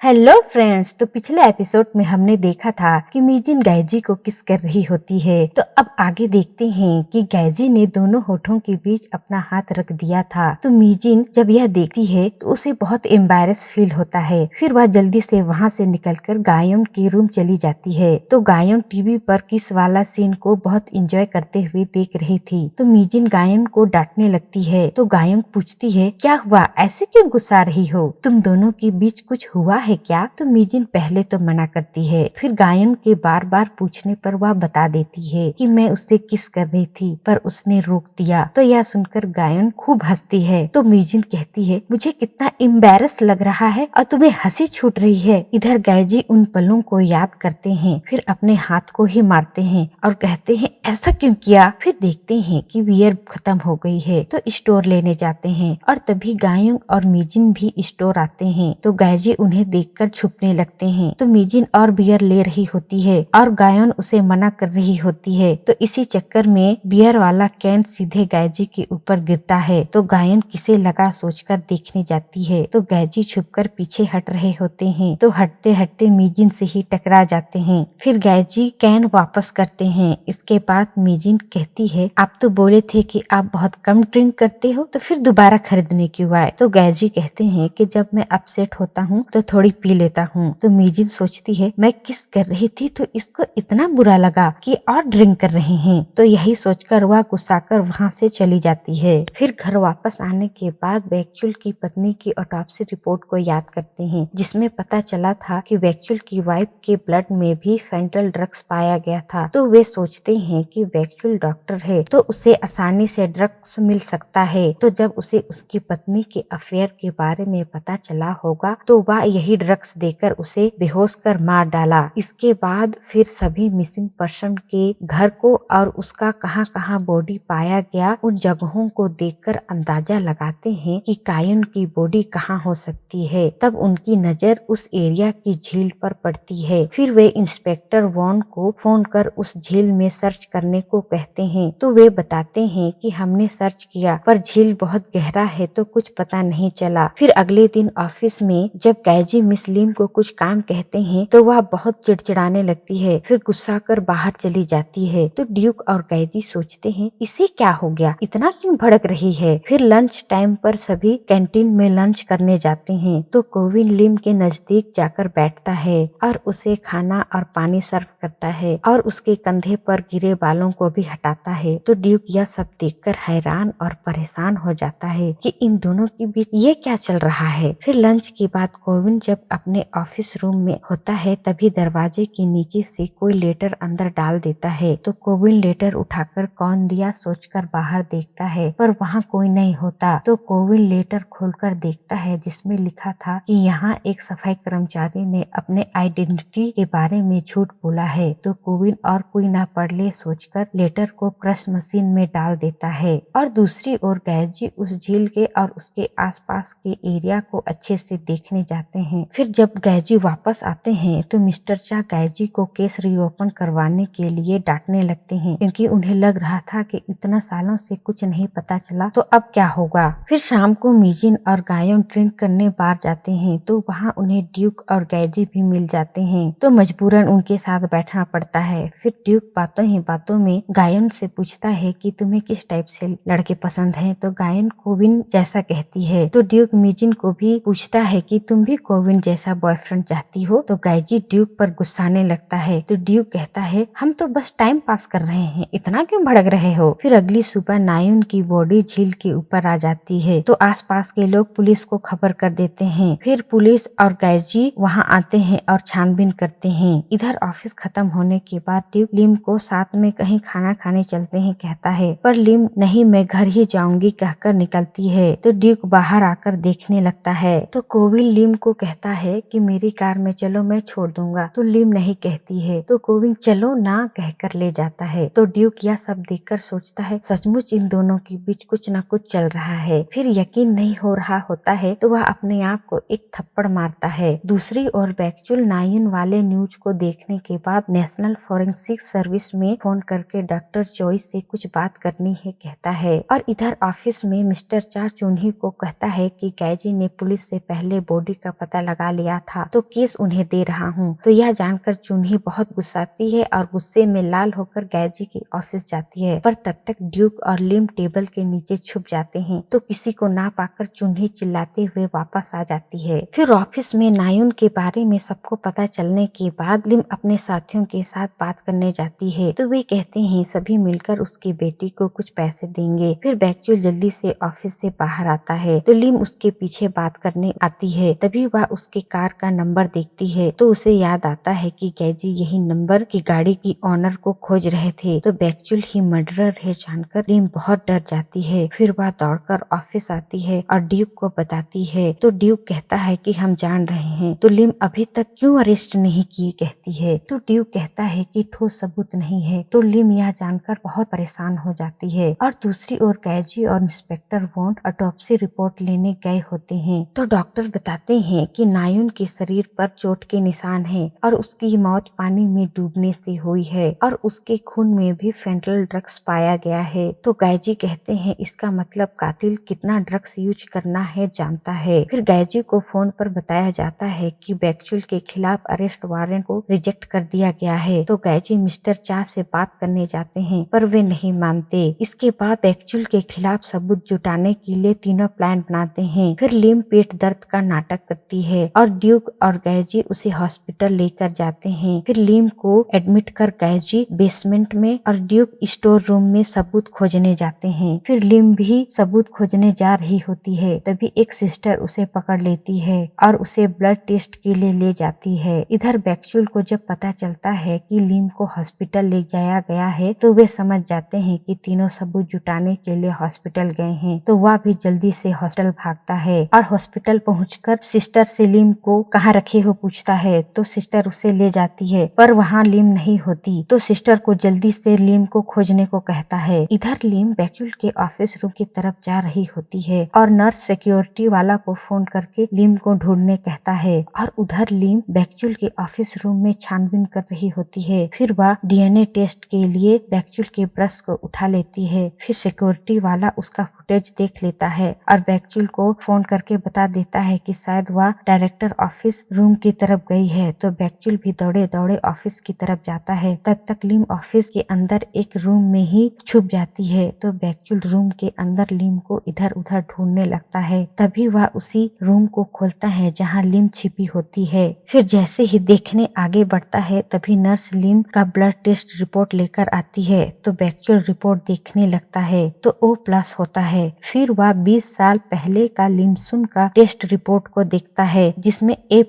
Hello friends. तो पिछले episode में हमने देखा था कि मीजिन गैजी को किस कर रही होती है। तो अब आगे देखते हैं कि गैजी ने दोनों होठों के बीच अपना हाथ रख दिया था। तो मीजिन जब यह देखती है तो उसे बहुत एम्बैरेस फील होता है। फिर वह जल्दी से वहाँ से निकलकर गायोन के रूम चली जाती है। तो गायोन टीवी पर किस वाला सीन को बहुत एंजॉय करते हुए देख रही थी। तो मीजिन गायोन को डांटने लगती है। तो गायोन पूछती है, क्या हुआ, ऐसे क्यों गुस्सा रही हो, तुम दोनों के बीच कुछ हुआ है क्या? तो मीजिन पहले तो मना करती है, फिर गायन के बार बार पूछने पर वह बता देती है कि मैं उससे किस कर रही थी पर उसने रोक दिया। तो यह सुनकर गायन खूब हंसती है। तो मीजिन कहती है, मुझे कितना एम्बैरस लग रहा है और तुम्हें हंसी छूट रही है। इधर गैजी उन पलों को याद करते हैं, फिर अपने हाथ को ही मारते हैं और कहते हैं, ऐसा क्यों किया? फिर देखते हैं कि बियर खत्म हो गई है। तो स्टोर लेने जाते हैं और तभी गायन और मीजिन भी स्टोर आते हैं। तो गैजी उन्हें देखकर छुपने लगते हैं। तो मीजिन और बियर ले रही होती है और गायन उसे मना कर रही होती है। तो इसी चक्कर में बियर वाला कैन सीधे गैजी के ऊपर गिरता है। तो गायन किसे लगा सोचकर देखने जाती है। तो गैजी छुपकर पीछे हट रहे होते हैं। तो हटते हटते मीजिन से ही टकरा जाते हैं। फिर गैजी कैन वापस करते हैं। इसके बाद मीजिन कहती है, आप तो बोले थे कि आप बहुत कम ड्रिंक करते हो, तो फिर दोबारा खरीदने क्यों आए? तो गैजी कहते हैं कि जब मैं अपसेट होता हूँ तो थोड़ी पी लेता हूँ। तो मीजिन सोचती है, मैं किस कर रही थी तो इसको इतना बुरा लगा कि और ड्रिंक कर रहे हैं। तो यही सोचकर वह गुस्सा कर वहाँ से चली जाती है। फिर घर वापस आने के बाद वैक्चुअल की पत्नी की ऑटोप्सी रिपोर्ट को याद करते हैं, जिसमें पता चला था कि वैक्चुअल की वाइफ के ब्लड में भी फेंटल ड्रग्स पाया गया था। तो वे सोचते हैं कि वैक्चुअल डॉक्टर है तो उसे आसानी से ड्रग्स मिल सकता है। तो जब उसे उसकी पत्नी के अफेयर के बारे में पता चला होगा तो वह यही ड्रग्स देकर उसे बेहोश कर मार डाला। इसके बाद फिर सभी मिसिंग पर्सन के घर को और उसका कहां कहां बॉडी पाया गया उन जगहों को देखकर अंदाजा लगाते हैं कि कायन की बॉडी कहां हो सकती है। तब उनकी नजर उस एरिया की झील पर पड़ती है। फिर वे इंस्पेक्टर वॉन को फोन कर उस झील में सर्च करने को कहते हैं। तो वे बताते हैं कि हमने सर्च किया पर झील बहुत गहरा है तो कुछ पता नहीं चला। फिर अगले दिन ऑफिस में जब गैजी मिस लिम को कुछ काम कहते हैं तो वह बहुत चिड़चिड़ाने लगती है, फिर गुस्सा कर बाहर चली जाती है। तो ड्यूक और गैजी सोचते हैं, इसे क्या हो गया, इतना क्यों भड़क रही है। फिर लंच टाइम पर सभी कैंटीन में लंच करने जाते हैं। तो कोविन लिम के नजदीक जाकर बैठता है और उसे खाना और पानी सर्व करता है और उसके कंधे पर गिरे बालों को भी हटाता है। तो ड्यूक यह सब देखकर हैरान और परेशान हो जाता है कि इन दोनों के बीच ये क्या चल रहा है। फिर लंच के बाद कोविन जब अपने ऑफिस रूम में होता है तभी दरवाजे के नीचे से कोई लेटर अंदर डाल देता है। तो कोविन लेटर उठाकर कौन दिया सोचकर बाहर देखता है पर वहाँ कोई नहीं होता। तो कोविन लेटर खोलकर देखता है जिसमें लिखा था कि यहाँ एक सफाई कर्मचारी ने अपने आइडेंटिटी के बारे में झूठ बोला है। तो कोविन और कोई ना पढ़ ले सोचकर लेटर को क्रश मशीन में डाल देता है। और दूसरी ओर गैजी उस झील के और उसके आसपास के एरिया को अच्छे से देखने जाते हैं। फिर जब गैजी वापस आते हैं तो मिस्टर चा गैजी को केस रीओपन करवाने के लिए डांटने लगते हैं, क्योंकि उन्हें लग रहा था कि इतना सालों से कुछ नहीं पता चला तो अब क्या होगा। फिर शाम को मीजिन और गायन ड्रिंक करने बार जाते हैं तो वहाँ उन्हें ड्यूक और गैजी भी मिल जाते हैं। तो मजबूरन उनके साथ बैठना पड़ता है। फिर ड्यूक बातों ही बातों में गायन से पूछता है कि तुम्हें किस टाइप से लड़के पसंद हैं। तो गायन कोविन जैसा कहती है। तो ड्यूक मीजिन को भी पूछता है कि तुम भी कोविन जैसा बॉयफ्रेंड चाहती हो। तो गैजी ड्यूक पर गुस्साने लगता है। तो ड्यूक कहता है, हम तो बस टाइम पास कर रहे हैं, इतना क्यों भड़क रहे हो। फिर अगली सुबह नायुन की बॉडी झील के ऊपर आ जाती है। तो आसपास के लोग पुलिस को खबर कर देते हैं। फिर पुलिस और गैजी वहाँ आते हैं और छानबीन करते हैं। इधर ऑफिस खत्म होने के बाद ड्यूक लिम को साथ में कहीं खाना खाने चलते हैं कहता है, पर लिम नहीं, मैं घर ही जाऊंगी कहकर निकलती है। तो ड्यूक बाहर आकर देखने लगता है। तो कोविन लिम को कहता है कि मेरी कार में चलो, मैं छोड़ दूंगा। तो लिम नहीं कहती है। तो कोविन चलो ना कहकर ले जाता है। तो ड्यूक यह सब देखकर सोचता है, सचमुच इन दोनों के बीच कुछ न कुछ चल रहा है। फिर यकीन नहीं हो रहा होता है तो वह अपने आप को एक थप्पड़ मारता है। दूसरी ओर वैक्चुअल नाइन वाले न्यूज को देखने के बाद नेशनल फॉरेंसिक सर्विस में फोन करके डॉक्टर चॉइस से कुछ बात करनी है कहता है। और इधर ऑफिस में मिस्टर चा चुन्ही को कहता है कि गैजी ने पुलिस से पहले बॉडी का पता लगा लिया था तो केस उन्हें दे रहा हूँ। तो यह जानकर चुन्ही बहुत गुस्साती है और गुस्से में लाल होकर गैजी के ऑफिस जाती है, पर तब तक ड्यूक और लिम टेबल के नीचे छुप जाते हैं। तो किसी को ना पाकर चुन्ही चिल्लाते हुए वापस आ जाती है। फिर ऑफिस में नायुन के बारे में सबको पता चलने के बाद लिम अपने साथियों के साथ बात करने जाती है। तो वे कहते हैं सभी मिलकर उसकी बेटी को कुछ पैसे देंगे। फिर बैकचुल जल्दी से ऑफिस से बाहर आता है तो लिम उसके पीछे बात करने आती है। तभी वह उसके कार का नंबर देखती है तो उसे याद आता है कि गैजी यही नंबर की गाड़ी की ऑनर को खोज रहे थे। तो बैकचुल ही मर्डरर है जानकर लिम बहुत डर जाती है। फिर वह दौड़कर ऑफिस आती है और ड्यूक को बताती है। तो ड्यूक कहता है कि हम जान रहे हैं। तो लिम अभी तक क्यों अरेस्ट नहीं किए कहती है। तो ड्यूक कहता है कि ठोस सबूत नहीं है। तो लिम यह जानकर बहुत परेशान हो जाती है। और दूसरी ओर गैजी और इंस्पेक्टर वॉन ऑटोप्सी रिपोर्ट लेने गए होते हैं। तो डॉक्टर बताते हैं कि नायुन के शरीर पर चोट के निशान हैं और उसकी मौत पानी में डूबने से हुई है और उसके खून में भी फेंटल ड्रग्स पाया गया है। तो गैजी कहते हैं इसका मतलब कातिल कितना ड्रग्स यूज करना है जानता है। फिर गैजी को फोन पर बताया जाता है कि बैकचुल के खिलाफ अरेस्ट वारंट को रिजेक्ट कर दिया गया है। तो गैजी मिस्टर चा से बात करने जाते हैं पर वे नहीं मानते। इसके बाद बैकचुल के खिलाफ सबूत जुटाने के लिए तीनों प्लान बनाते हैं। फिर लिम पेट दर्द का नाटक करती है और ड्यूक और गैजी उसे हॉस्पिटल लेकर जाते हैं। फिर लिम को एडमिट कर गैजी बेसमेंट में और ड्यूक स्टोर रूम में सबूत खोजने जाते हैं। फिर लिम भी सबूत खोजने जा रही होती है तभी एक सिस्टर उसे पकड़ लेती है और उसे ब्लड टेस्ट के लिए ले जाती है। इधर बैकचुल को जब पता चलता है कि लिम को हॉस्पिटल ले जाया गया है तो वे समझ जाते हैं कि तीनों सबूत जुटाने के लिए हॉस्पिटल गए हैं। तो वह भी जल्दी से हॉस्पिटल भागता है और हॉस्पिटल पहुंचकर सिस्टर से लिम को कहाँ रखे हो पूछता है। तो सिस्टर उसे ले जाती है पर वहाँ लिम नहीं होती। तो सिस्टर को जल्दी से लिम को खोजने को कहता है। इधर लिम बैकचुल के ऑफिस रूम की तरफ जा रही होती है और नर्स सिक्योरिटी वाला को फोन करके लिम को ढूंढने कहता है और उधर लिम बैकचुल के ऑफिस रूम में छानबीन कर रही होती है। फिर वह डीएनए टेस्ट के लिए बैकचुल के ब्रश को उठा लेती है। फिर सिक्योरिटी वाला उसका फुटेज देख लेता है और बैकचुल को फोन करके बता देता है कि शायद वह डायरेक्टर ऑफिस रूम की तरफ गई है। तो बैकचुल भी दौड़े दौड़े ऑफिस की तरफ जाता है। तब तक लिम ऑफिस के अंदर एक रूम में ही छुप जाती है। तो बैकचुल रूम के अंदर लिम को इधर उधर ढूंढने लगता है। तभी वह उसी रूम को खोलता है जहाँ लिम छिपी होती है। फिर जैसे ही देखने आगे बढ़ता है तभी नर्स लिम का ब्लड टेस्ट रिपोर्ट लेकर आती है। तो बैकचुल रिपोर्ट देखने लगता है तो O+ होता है। फिर वह 20 साल पहले का लिमसुन का टेस्ट रिपोर्ट को देखता है जिसमें A+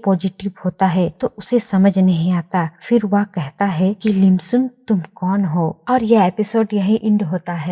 होता है। तो उसे समझ नहीं आता। फिर वह कहता है कि लिमसुन तुम कौन हो। और यह एपिसोड यही एंड होता है।